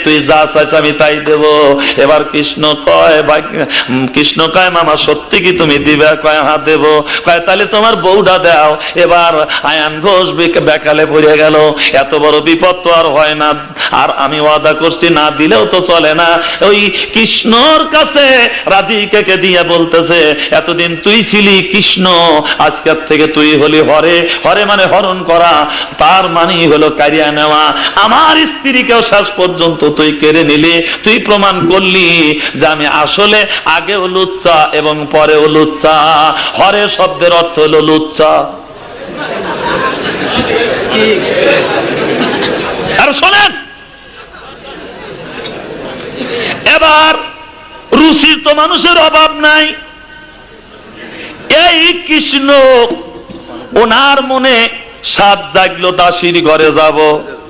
তুই যা চাইছ আমি তাই দেব। এবার কৃষ্ণ কয় মামা সত্যি কি তুমি দিবে? কয় হ্যাঁ দেব। কয় তাহলে তোমার বউটা দাও। এবার আয়ান ঘোষ বেকালে পড়ে গেল। এত বড় বিপদ তো আর হয় না, আর আমি ওয়াদা করছি না দিলেও তো চলে না। ওই কৃষ্ণর কাছে রাধিকাকে দিয়ে বলতেছে, এতদিন তুই ছিলি কৃষ্ণ, আজকের থেকে তুই হলি হরে। হরে মানে হরণ করা, তার মানেই হলো কারিয়া নেওয়া। আমার স্ত্রীকেও শেষ পর্যন্ত তুই কেড়ে নিলি। তুই প্রমাণ করলি যে আমি আসলে আগেও লুচ্চা এবং পরেও লুচ্চা। হরে শব্দের অর্থ হলো লুচ্চা। আর শোনেন, এবার রুচির তো মানুষের অভাব নাই। এই কৃষ্ণ, ওনার মনে সাত জাগলো দাসীর ঘরে যাব।